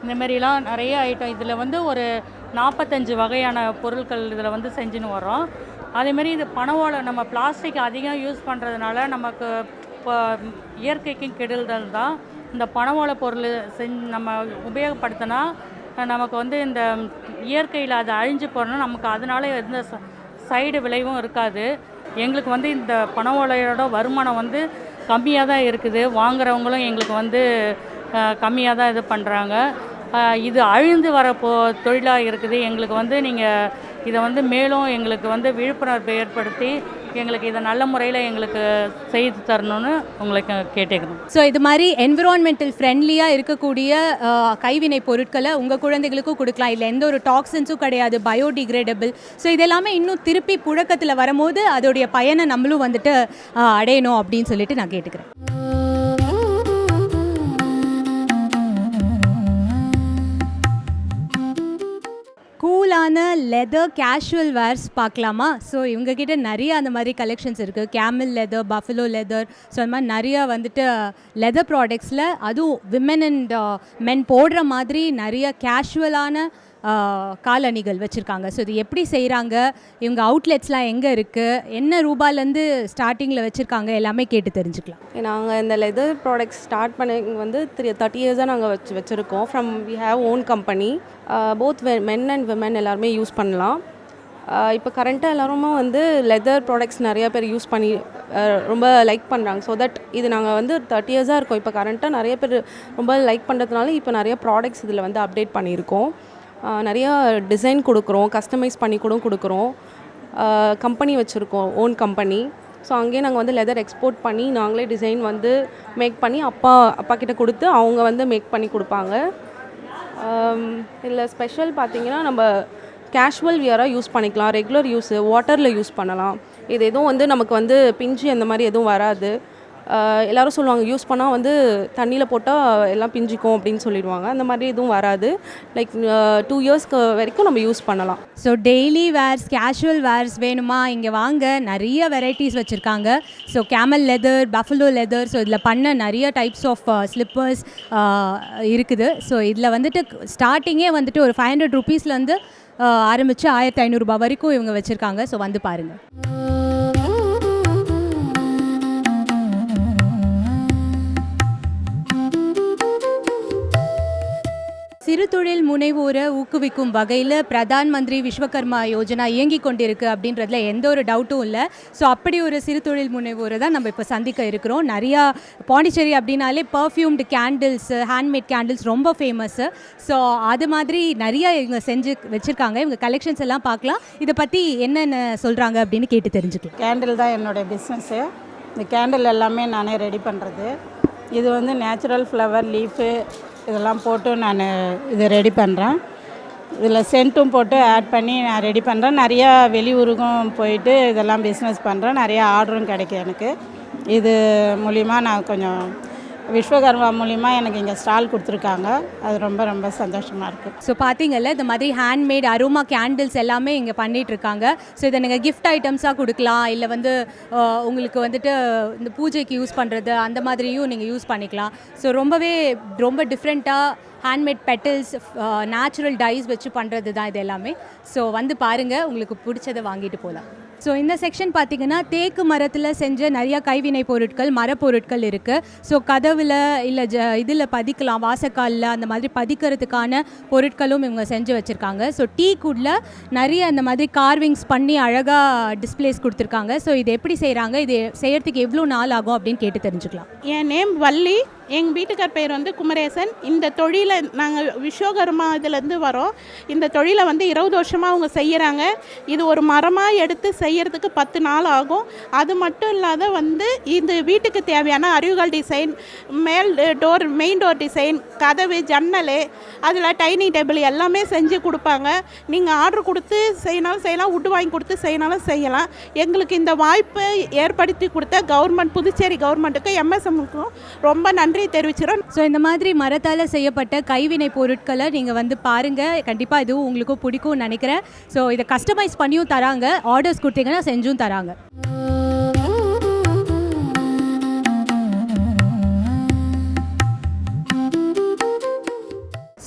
J: இந்தமாரிலாம் நிறைய ஐட்டம். இதில் வந்து ஒரு 45 வகையான பொருட்கள் இதில் வந்து செஞ்சுன்னு வரோம். அதேமாரி இது பனை ஓலை, நம்ம பிளாஸ்டிக் அதிகம் யூஸ் பண்ணுறதுனால நமக்கு இப்போ இயற்கைக்கும் கெடுதல் தான். இந்த பனை ஓலை பொருள் நம்ம உபயோகப்படுத்தினா நமக்கு வந்து இந்த இயற்கையில் அது அழிஞ்சு போகிறோன்னா நமக்கு அதனால் எந்த சைடு விளைவும் இருக்காது. எங்களுக்கு வந்து இந்த பனை ஓலையோட வருமானம் வந்து கம்மியாக தான் இருக்குது. வாங்குறவங்களும் எங்களுக்கு வந்து கம்மியாக தான் இது பண்ணுறாங்க. இது அழிந்து வர தொழிலாக இருக்குது. எங்களுக்கு வந்து நீங்கள் இதை வந்து மேலும் எங்களுக்கு வந்து விழிப்புணர்வு ஏற்படுத்தி எங்களுக்கு இதை நல்ல முறையில் எங்களுக்கு செய்து தரணும்னு உங்களுக்கு கேட்டுக்கணும்.
A: ஸோ இது மாதிரி என்விரான்மெண்டல் ஃப்ரெண்ட்லியாக இருக்கக்கூடிய கைவினை பொருட்களை உங்கள் குழந்தைகளுக்கும் கொடுக்கலாம். இல்லை எந்த ஒரு டாக்ஸின்ஸும் கிடையாது, பயோடிகிரேடபிள். ஸோ இதெல்லாமே இன்னும் திருப்பி புழக்கத்தில் வரும்போது அதோடைய பயனை நம்மளும் வந்துட்டு அடையணும் அப்படின்னு சொல்லிட்டு நான் கேட்டுக்கிறேன். கூலான லெதர் கேஷுவல் வேர்ஸ் பார்க்கலாமா? ஸோ இவங்ககிட்ட நிறைய அந்த மாதிரி கலெக்ஷன்ஸ் இருக்குது. Camel leather, buffalo leather, so அந்த மாதிரி நிறையா வந்துட்டு லெதர் ப்ராடக்ட்ஸில் அதுவும் விமன் அண்ட் மென் போடுற மாதிரி நிறைய கேஷுவலான காலணிகள் வச்சுருக்காங்க. ஸோ இது எப்படி செய்கிறாங்க, இவங்க அவுட்லெட்ஸ்லாம் எங்கே இருக்குது, என்ன ரூபாயிலேருந்து ஸ்டார்டிங்கில் வச்சுருக்காங்க, எல்லாமே கேட்டு தெரிஞ்சுக்கலாம்.
K: நாங்கள் இந்த லெதர் ப்ராடக்ட்ஸ் ஸ்டார்ட் பண்ண வந்து 30 இயர்ஸாக நாங்கள் வச்சுருக்கோம். We have own company. Both men and women எல்லாருமே யூஸ் பண்ணலாம். இப்போ கரண்ட்டாக எல்லாருமே வந்து லெதர் ப்ராடக்ட்ஸ் நிறையா பேர் யூஸ் பண்ணி ரொம்ப லைக் பண்ணுறாங்க. ஸோ தட் இது நாங்கள் வந்து 30 இயர்ஸாக இருக்கோம். இப்போ கரண்ட்டாக நிறைய பேர் ரொம்ப லைக் பண்ணுறதுனால இப்போ நிறைய ப்ராடக்ட்ஸ் இதில் வந்து அப்டேட் பண்ணியிருக்கோம். நிறையா டிசைன் கொடுக்குறோம், கஸ்டமைஸ் பண்ணி கூட கொடுக்குறோம். கம்பெனி வச்சுருக்கோம், ஓன் கம்பெனி. ஸோ அங்கேயே நாங்கள் வந்து லெதர் எக்ஸ்போர்ட் பண்ணி நாங்களே டிசைன் வந்து மேக் பண்ணி அப்பா கிட்ட கொடுத்து அவங்க வந்து மேக் பண்ணி கொடுப்பாங்க. இதில் ஸ்பெஷல் பார்த்திங்கன்னா நம்ம கேஷுவல் வியராக யூஸ் பண்ணிக்கலாம், ரெகுலர் யூஸு வாட்டரில் யூஸ் பண்ணலாம். இது எதுவும் வந்து நமக்கு வந்து பிஞ்சு அந்த மாதிரி எதுவும் வராது. எல்லோரும் சொல்லுவாங்க யூஸ் பண்ணால் வந்து தண்ணியில் போட்டால் எல்லாம் பிஞ்சிக்கும் அப்படின்னு சொல்லிடுவாங்க. அந்த மாதிரி எதுவும் வராது. லைக் 2 இயர்ஸ்க்கு வரைக்கும் நம்ம யூஸ் பண்ணலாம்.
A: So daily wears, casual wears வேணுமா இங்கே வாங்க, நிறைய வெரைட்டிஸ் வச்சுருக்காங்க. So camel leather, buffalo leather, so இதில் பண்ண நிறைய டைப்ஸ் ஆஃப் ஸ்லிப்பர்ஸ் இருக்குது. ஸோ இதில் வந்துட்டு ஸ்டார்டிங்கே வந்துட்டு ஒரு 500 ருபீஸ்லேருந்து ஆரம்பித்து 1500 ரூபாய் வரைக்கும் இவங்க வச்சுருக்காங்க. ஸோ வந்து பாருங்கள். சிறு தொழில் முனைவோரை ஊக்குவிக்கும் வகையில் பிரதான் மந்திரி விஸ்வகர்மா யோஜனா இயங்கி கொண்டிருக்கு அப்படின்றதுல எந்த ஒரு டவுட்டும் இல்லை. ஸோ அப்படி ஒரு சிறு தொழில் முனைவோரை தான் நம்ம இப்போ சந்திக்க இருக்கிறோம். நிறையா பாண்டிச்சேரி அப்படின்னாலே பர்ஃப்யூம்டு கேண்டில்ஸ், ஹேண்ட்மேட் கேண்டில்ஸ் ரொம்ப ஃபேமஸ்ஸு. ஸோ அது மாதிரி நிறையா இவங்க செஞ்சு வச்சுருக்காங்க. இவங்க கலெக்ஷன்ஸ் எல்லாம் பார்க்கலாம். இதை பற்றி என்னென்ன சொல்கிறாங்க அப்படின்னு கேட்டு தெரிஞ்சுக்கலாம்.
L: கேண்டில் தான் என்னோடய பிஸ்னஸ்ஸு. இந்த கேண்டில் எல்லாமே நானே ரெடி பண்ணுறது. இது வந்து நேச்சுரல் ஃப்ளவர், லீஃபு இதெல்லாம் போட்டு நான் இதை ரெடி பண்ணுறேன். இதில் சென்ட்டும் போட்டு ஆட் பண்ணி நான் ரெடி பண்ணுறேன். நிறையா வெளியூருக்கும் போயிட்டு இதெல்லாம் பிஸ்னஸ் பண்ணுறேன். நிறையா ஆர்டரும் கிடைக்கும் எனக்கு. இது மூலிமா நான் கொஞ்சம் விஸ்வகர்மா மூலிமா எனக்கு இங்கே ஸ்டால் கொடுத்துருக்காங்க. அது ரொம்ப ரொம்ப சந்தோஷமாக இருக்குது.
A: ஸோ பார்த்தீங்கல்ல, இந்த மாதிரி ஹேண்ட்மேட் அரோமா கேண்டில்ஸ் எல்லாமே இங்கே பண்ணிகிட்ருக்காங்க. ஸோ இதை நீங்கள் கிஃப்ட் ஐட்டம்ஸாக கொடுக்கலாம், இல்லை வந்து உங்களுக்கு வந்துட்டு இந்த பூஜைக்கு யூஸ் பண்ணுறது அந்த மாதிரியும் நீங்கள் யூஸ் பண்ணிக்கலாம். ஸோ ரொம்ப டிஃப்ரெண்ட்டாக ஹேண்ட்மேட் பெட்டல்ஸ், நேச்சுரல் டைஸ் வச்சு பண்ணுறது தான் இது எல்லாமே. ஸோ வந்து பாருங்கள், உங்களுக்கு பிடிச்சதை வாங்கிட்டு போகலாம். ஸோ இந்த செக்ஷன் பார்த்திங்கன்னா தேக்கு மரத்தில் செஞ்ச நிறையா கைவினை பொருட்கள், மரப்பொருட்கள் இருக்குது. ஸோ கதவில் இல்லை இதில் பதிக்கலாம், வாசக்காலில் அந்த மாதிரி பதிக்கிறதுக்கான பொருட்களும் இவங்க செஞ்சு வச்சுருக்காங்க. ஸோ டீ குடில் நிறைய அந்த மாதிரி கார்விங்ஸ் பண்ணி அழகாக டிஸ்பிளேஸ் கொடுத்துருக்காங்க. ஸோ இது எப்படி செய்கிறாங்க, இது செய்கிறதுக்கு எவ்வளோ நாள் ஆகும் அப்படின்னு கேட்டு தெரிஞ்சுக்கலாம்.
M: என் நேம் வள்ளி, எங்கள் வீட்டுக்கார் பேர் வந்து குமரேசன். இந்த தொழிலை நாங்கள் விஸ்வகர்மா இதுலேருந்து வரோம். இந்த தொழிலை வந்து 20 வருஷமாக அவங்க செய்கிறாங்க. இது ஒரு மரமாக எடுத்து செய்கிறதுக்கு 10 நாள் ஆகும். அது மட்டும் இல்லாத வந்து இந்த வீட்டுக்கு தேவையான அரிவுகள் டிசைன், மெயின் டோர் டிசைன், கதவு, ஜன்னல், அதில் டைனிங் டேபிள் எல்லாமே செஞ்சு கொடுப்பாங்க. நீங்கள் ஆர்டர் கொடுத்து செய்யனாலும் செய்யலாம், உட்டு வாங்கி கொடுத்து செய்யனாலும் செய்யலாம். எங்களுக்கு இந்த வாய்ப்பை ஏற்படுத்தி கொடுத்த கவர்மெண்ட், புதுச்சேரி கவர்மெண்ட்டுக்கு, எம்எஸ்எம்முக்கும் ரொம்ப நன்றி தெரிவிச்சிடும்.
A: ஸோ இந்த மாதிரி மரத்தால் செய்யப்பட்ட கைவினை பொருட்களை நீங்கள் வந்து பாருங்கள். கண்டிப்பாக இதுவும் உங்களுக்கும் பிடிக்கும்னு நினைக்கிறேன். ஸோ இதை கஸ்டமைஸ் பண்ணியும் தராங்க, ஆர்டர்ஸ் கொடுத்தீங்கன்னா செஞ்சும் தராங்க.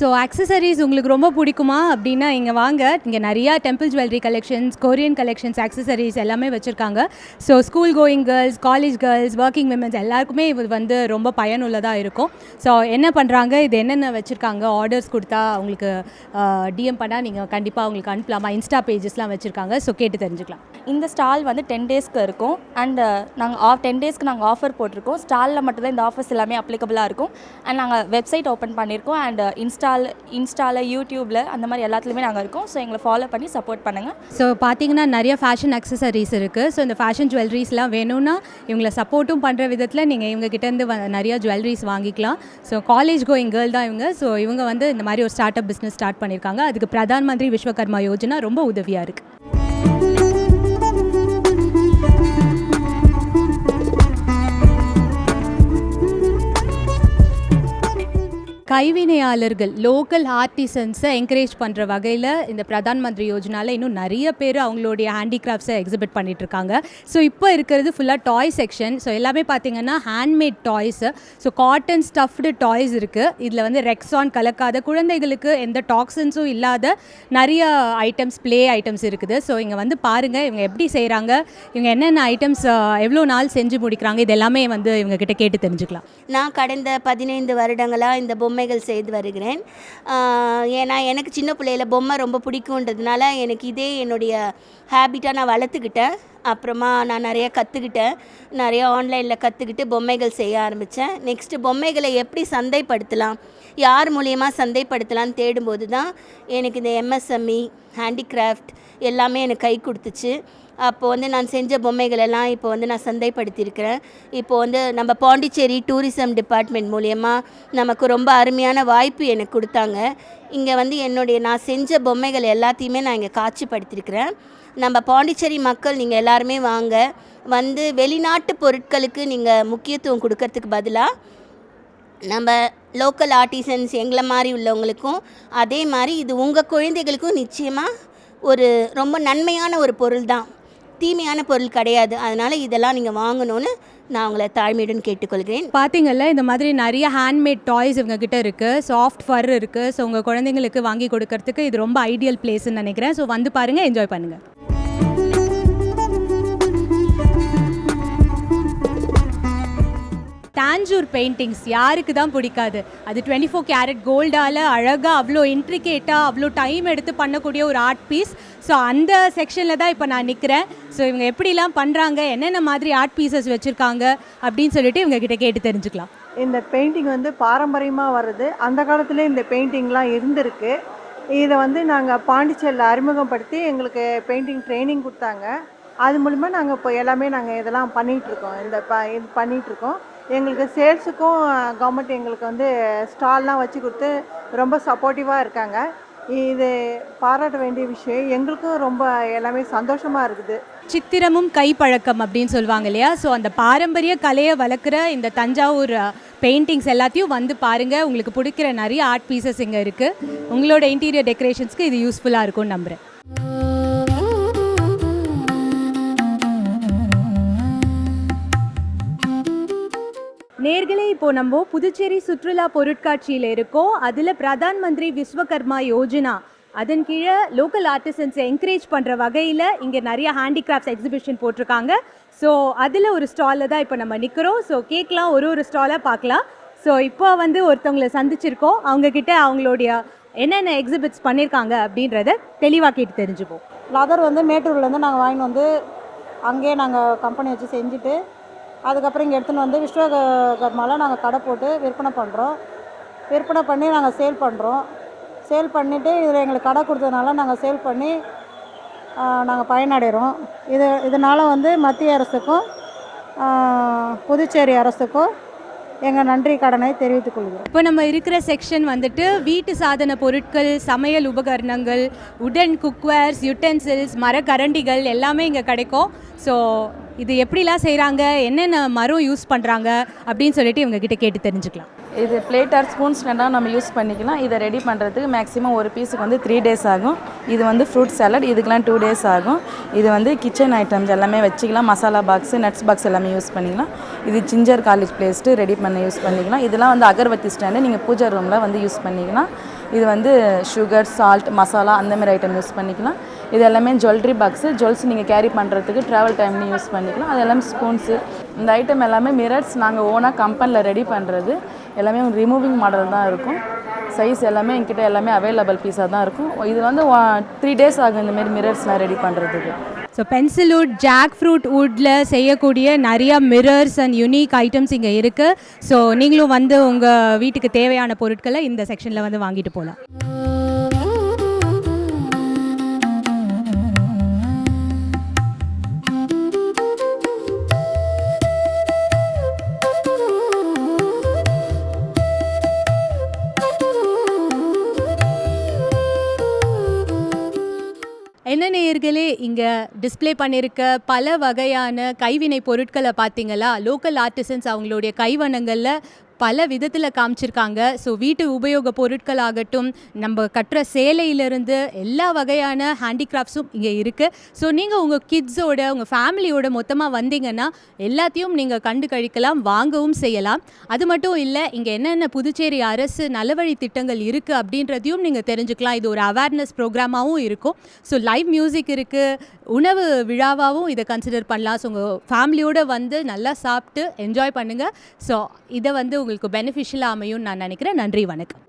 A: ஸோ அக்சசரிஸ் உங்களுக்கு ரொம்ப பிடிக்குமா அப்படின்னா இங்கே வாங்க. இங்கே நிறையா temple jewellery collections, Korean collections, accessories எல்லாமே வச்சுருக்காங்க. So school going girls, college girls, working women's எல்லாருக்குமே இது வந்து ரொம்ப பயனுள்ளதாக இருக்கும். ஸோ என்ன பண்ணுறாங்க, இது என்னென்ன வச்சுருக்காங்க, ஆர்டர்ஸ் கொடுத்தா அவங்களுக்கு டிஎம் பண்ணால் நீங்கள் கண்டிப்பாக அவங்களுக்கு அனுப்பலாமா, இன்ஸ்டா பேஜஸ்லாம் வச்சுருக்காங்க. ஸோ கேட்டு தெரிஞ்சுக்கலாம்.
G: இந்த ஸ்டால் வந்து 10 டேஸ்க்கு இருக்கும். அண்ட் நாங்கள் 10 டேஸ்க்கு நாங்கள் ஆஃபர் போட்டிருக்கோம். ஸ்டாலில் மட்டும்தான் இந்த ஆஃபர்ஸ் எல்லாமே அப்ளிகபிளாக இருக்கும். அண்ட் நாங்கள் வெப்சைட் ஓப்பன் பண்ணியிருக்கோம். அண்ட் இன்ஸ்டாவில், யூடியூப்பில் அந்த மாதிரி எல்லாத்துலேயுமே நாங்கள் இருக்கோம். ஸோ எங்களை ஃபாலோ பண்ணி சப்போர்ட் பண்ணுங்கள்.
A: ஸோ பார்த்தீங்கன்னா நிறைய ஃபேஷன் அக்சசரிஸ் இருக்குது. ஸோ இந்த ஃபேஷன் ஜுவல்லரிஸ்லாம் வேணும்னா இவங்களை சப்போர்ட்டும் பண்ணுற விதத்தில் நீங்கள் இவங்ககிட்டேருந்து நிறையா ஜுவல்லரிஸ் வாங்கிக்கலாம். ஸோ காலேஜ் கோயிங் கேர்ள் தான் இவங்க. ஸோ இவங்க வந்து இந்த மாதிரி ஒரு ஸ்டார்ட் அப் பிஸ்னஸ் ஸ்டார்ட் பண்ணியிருக்காங்க. அதுக்கு பிரதான் மந்திரி விஸ்வகர்மா யோஜனா ரொம்ப உதவியாக இருக்குது. கைவினையாளர்கள், லோக்கல் ஆர்டிசன்ஸை என்கரேஜ் பண்ணுற வகையில் இந்த பிரதான் மந்திரி யோஜனாவில் இன்னும் நிறைய பேர் அவங்களுடைய ஹேண்டிகிராஃப்ட்ஸை எக்ஸிபிட் பண்ணிகிட்ருக்காங்க. ஸோ இப்போ இருக்கிறது ஃபுல்லாக டாய் செக்ஷன். ஸோ எல்லாமே பார்த்திங்கன்னா handmade toys. So cotton stuffed toys இருக்குது. இதில் வந்து ரெக்ஸான் கலக்காத, குழந்தைகளுக்கு எந்த டாக்ஸின்ஸும் இல்லாத நிறைய ஐட்டம்ஸ், ப்ளே ஐட்டம்ஸ் இருக்குது. ஸோ இங்கே வந்து பாருங்கள் இவங்க எப்படி செய்கிறாங்க, இவங்க என்னென்ன ஐட்டம்ஸ் எவ்வளோ நாள் செஞ்சு முடிக்கிறாங்க, இது எல்லாமே வந்து இவங்ககிட்ட கேட்டு தெரிஞ்சுக்கலாம்.
N: நான் கடந்த 15 வருடங்களாக இந்த பொம்மை பொம்மைகள் செய்து வருகிறேன். ஏன்னா எனக்கு சின்ன பிள்ளையில பொம்மை ரொம்ப பிடிக்குன்றதுனால எனக்கு இதே என்னுடைய ஹேபிட்டாக நான் வளர்த்துக்கிட்டேன். அப்புறமா நான் நிறையா கற்றுக்கிட்டேன், நிறையா ஆன்லைனில் கற்றுக்கிட்டு பொம்மைகள் செய்ய ஆரம்பித்தேன். நெக்ஸ்ட்டு பொம்மைகளை எப்படி சந்தைப்படுத்தலாம், யார் மூலயமா சந்தைப்படுத்தலான்னு தேடும்போது தான் எனக்கு இந்த எம்எஸ்எம்இ ஹேண்டிகிராஃப்ட் எல்லாமே எனக்கு கை கொடுத்துச்சு. அப்போது வந்து நான் செஞ்ச பொம்மைகள் எல்லாம் இப்போ வந்து நான் சந்தைப்படுத்தியிருக்கிறேன். இப்போது வந்து நம்ம பாண்டிச்சேரி டூரிசம் டிபார்ட்மெண்ட் மூலயமா நமக்கு ரொம்ப அருமையான வாய்ப்பு எனக்கு கொடுத்தாங்க. இங்கே வந்து நான் செஞ்ச பொம்மைகள் எல்லாத்தையுமே நான் இங்கே காட்சிப்படுத்தியிருக்கிறேன். நம்ம பாண்டிச்சேரி மக்கள் நீங்கள் எல்லாருமே வாங்க, வந்து வெளிநாட்டு பொருட்களுக்கு நீங்கள் முக்கியத்துவம் கொடுக்கறதுக்கு பதிலாக நம்ம லோக்கல் ஆர்டிசன்ஸ் எங்களை மாதிரி உள்ளவங்களுக்கும் அதே மாதிரி இது உங்கள் குழந்தைகளுக்கும் நிச்சயமாக ஒரு ரொம்ப நன்மையான ஒரு பொருள் தான், தீமையான பொருள் கிடையாது. அதனால் இதெல்லாம் நீங்கள் வாங்கணும்னு நான் உங்களை தாழ்மையுடன் கேட்டுக்கொள்கிறேன்.
A: பார்த்தீங்கல்ல, இந்த மாதிரி நிறைய ஹேண்ட்மேட் டாய்ஸ் இவங்ககிட்ட இருக்குது, சாஃப்ட் ஃபர் இருக்குது. ஸோ உங்கள் குழந்தைங்களுக்கு வாங்கி கொடுக்கறதுக்கு இது ரொம்ப ஐடியல் பிளேஸ்ன்னு நினைக்கிறேன். ஸோ வந்து பாருங்கள், என்ஜாய் பண்ணுங்கள். தாஞ்சூர் பெயிண்டிங்ஸ் யாருக்கு தான் பிடிக்காது? அது 24 கேரட் கோல்டால் அழகாக அவ்வளோ இன்ட்ரிகேட்டாக அவ்வளோ டைம் எடுத்து பண்ணக்கூடிய ஒரு ஆர்ட் பீஸ். ஸோ அந்த செக்ஷனில் தான் இப்போ நான் நிற்கிறேன். ஸோ இவங்க எப்படிலாம் பண்ணுறாங்க, என்னென்ன மாதிரி ஆர்ட் பீசஸ் வச்சுருக்காங்க அப்படின்னு சொல்லிட்டு இவங்ககிட்ட கேட்டு தெரிஞ்சுக்கலாம்.
O: இந்த பெயிண்டிங் வந்து பாரம்பரியமாக வருது. அந்த காலத்துலேயே இந்த பெயிண்டிங்லாம் இருந்திருக்கு. இதை வந்து நாங்கள் பாண்டிச்சேரியில் அறிமுகப்படுத்தி எங்களுக்கு பெயிண்டிங் ட்ரைனிங் கொடுத்தாங்க. அது மூலிமா நாங்கள் இப்போ எல்லாமே நாங்கள் இதெல்லாம் பண்ணிகிட்ருக்கோம். இது பண்ணிகிட்ருக்கோம். எங்களுக்கு சேல்ஸுக்கும் கவர்மெண்ட் எங்களுக்கு வந்து ஸ்டால்லாம் வச்சு கொடுத்து ரொம்ப சப்போர்ட்டிவாக இருக்காங்க. இது பாராட்ட வேண்டிய விஷயம். எங்களுக்கும் ரொம்ப எல்லாமே சந்தோஷமாக இருக்குது.
A: சித்திரமும் கைப்பழக்கம் அப்படின்னு சொல்லுவாங்க இல்லையா? ஸோ அந்த பாரம்பரிய கலையை வளர்க்குற இந்த தஞ்சாவூர் பெயிண்டிங்ஸ் எல்லாத்தையும் வந்து பாருங்கள். உங்களுக்கு பிடிக்கிற நிறைய ஆர்ட் பீசஸ் இங்கே இருக்குது. உங்களோட இன்டீரியர் டெக்கரேஷன்ஸ்க்கு இது யூஸ்ஃபுல்லாக இருக்கும்னு நம்புகிறேன். நேர்களே, இப்போது நம்ம புதுச்சேரி சுற்றுலா பொருட்காட்சியில் இருக்கோம். அதில் பிரதான் மந்திரி விஸ்வகர்மா யோஜனா அதன் கீழே லோக்கல் ஆர்டிசன்ஸை என்கரேஜ் பண்ணுற வகையில் இங்கே நிறைய ஹேண்டிகிராஃப்ட்ஸ் எக்ஸிபிஷன் போட்டிருக்காங்க. ஸோ அதில் ஒரு ஸ்டாலில் தான் இப்போ நம்ம நிற்கிறோம். ஸோ கேட்கலாம், ஒரு ஸ்டாலாக பார்க்கலாம். ஸோ இப்போ வந்து ஒருத்தவங்களை சந்திச்சிருக்கோம். அவங்கக்கிட்ட அவங்களுடைய என்னென்ன எக்ஸிபிட்ஸ் பண்ணியிருக்காங்க அப்படின்றத தெளிவாக கேட்டு தெரிஞ்சுப்போம்.
L: லெதர் வந்து மேட்டூர்லேருந்து நாங்கள் வாங்கிட்டு வந்து அங்கேயே நாங்கள் கம்பெனி வச்சு செஞ்சுட்டு அதுக்கப்புறம் இங்கே எடுத்துன்னு வந்து விஸ்வகர்மாவில் நாங்கள் கடை போட்டு விற்பனை பண்ணுறோம். விற்பனை பண்ணி நாங்கள் சேல் பண்ணுறோம். சேல் பண்ணிவிட்டு இதில் எங்களுக்கு கடை கொடுத்ததுனால நாங்கள் சேல் பண்ணி நாங்கள் பயனடைகிறோம். இதனால் வந்து மத்திய அரசுக்கும் புதுச்சேரி அரசுக்கும் எங்கள் நன்றி கடனை தெரிவித்துக் கொள்கிறோம்.
A: இப்போ நம்ம இருக்கிற செக்ஷன் வந்துட்டு வீட்டு சாதன பொருட்கள், சமையல் உபகரணங்கள், உடன் குக்வேர்ஸ், யுட்டென்சில்ஸ், மரக்கரண்டிகள் எல்லாமே இங்கே கிடைக்கும். ஸோ இது எப்படிலாம் செய்கிறாங்க, என்னென்ன மரம் யூஸ் பண்ணுறாங்க அப்படின்னு சொல்லிட்டு இவங்ககிட்ட கேட்டு தெரிஞ்சுக்கலாம்.
P: இது பிளேட் ஆர் ஸ்பூன்ஸ் வேணால் நம்ம யூஸ் பண்ணிக்கலாம். இதை ரெடி பண்ணுறதுக்கு மேக்ஸிமம் ஒரு பீஸுக்கு வந்து 3 days ஆகும். இது வந்து ஃப்ரூட் சாலட், இதுக்கெலாம் 2 days ஆகும். இது வந்து கிச்சன் ஐட்டம்ஸ் எல்லாமே வச்சுக்கலாம். மசாலா பாக்ஸு, நட்ஸ் பாக்ஸ் எல்லாமே யூஸ் பண்ணிக்கலாம். இது ஜிஞ்சர் கார்லிக் பேஸ்ட்டு ரெடி பண்ண யூஸ் பண்ணிக்கலாம். இதெல்லாம் வந்து அகர்பத்தி ஸ்டாண்டு நீங்கள் பூஜை ரூமில் வந்து யூஸ் பண்ணிக்கலாம். இது வந்து சுகர், சால்ட், மசாலா அந்த மாதிரி ஐட்டம் யூஸ் பண்ணிக்கலாம். இது எல்லாமே ஜுவல்லரி பாக்ஸு, ஜுவல்ஸ் நீங்கள் கேரி பண்ணுறதுக்கு ட்ராவல் டைம்லையும் யூஸ் பண்ணிக்கலாம். அது எல்லாமே ஸ்பூன்ஸு. இந்த ஐட்டம் எல்லாமே மிரர்ஸ் நாங்கள் ஓனாக கம்பெனியில் ரெடி பண்ணுறது. எல்லாமே ரிமூவிங் மாடல் தான் இருக்கும். சைஸ் எல்லாமே என்கிட்ட எல்லாமே அவைலபிள் பீஸாக தான் இருக்கும். இது வந்து 3 days ஆகும் இந்தமாரி மிரர்ஸ்லாம் ரெடி பண்ணுறதுக்கு.
A: So pencil wood, jackfruit வுட்டில் செய்யக்கூடிய நிறையா மிரர்ஸ் அண்ட் யூனிக் ஐட்டம்ஸ் இங்கே இருக்குது. ஸோ நீங்களும் வந்து உங்கள் வீட்டுக்கு தேவையான பொருட்களை இந்த செக்ஷனில் வந்து வாங்கிட்டு போகலாம். என்ன நேயர்களே, இங்கே டிஸ்ப்ளே பண்ணியிருக்க பல வகையான கைவினை பொருட்களை பார்த்தீங்களா? லோக்கல் ஆர்டிசன்ஸ் அவங்களுடைய கைவண்ணங்களில் பல விதத்தில் காமிச்சிருக்காங்க. ஸோ வீட்டு உபயோக பொருட்கள் ஆகட்டும், நம்ம கட்டுற சேலையிலிருந்து எல்லா வகையான ஹேண்டிகிராஃப்ட்ஸும் இங்கே இருக்குது. ஸோ நீங்கள் உங்கள் கிட்ஸோட, உங்கள் ஃபேமிலியோட மொத்தமாக வந்தீங்கன்னா எல்லாத்தையும் நீங்கள் கண்டு கழிக்கலாம், வாங்கவும் செய்யலாம். அது மட்டும் இல்லை, இங்கே என்னென்ன புதுச்சேரி அரசு நலவழி திட்டங்கள் இருக்குது அப்படின்றதையும் நீங்கள் தெரிஞ்சுக்கலாம். இது ஒரு அவேர்னஸ் ப்ரோக்ராமாகவும் இருக்கும். ஸோ லைவ் மியூசிக் இருக்குது, உணவு விழாவாகவும் இதை கன்சிடர் பண்ணலாம். ஸோ உங்கள் ஃபேமிலியோடு வந்து நல்லா சாப்பிட்டு என்ஜாய் பண்ணுங்கள். ஸோ இதை வந்து உங்களுக்கு பெனிஃபிஷியலாக அமையும்னு நான் நினைக்கிறேன். நன்றி, வணக்கம்.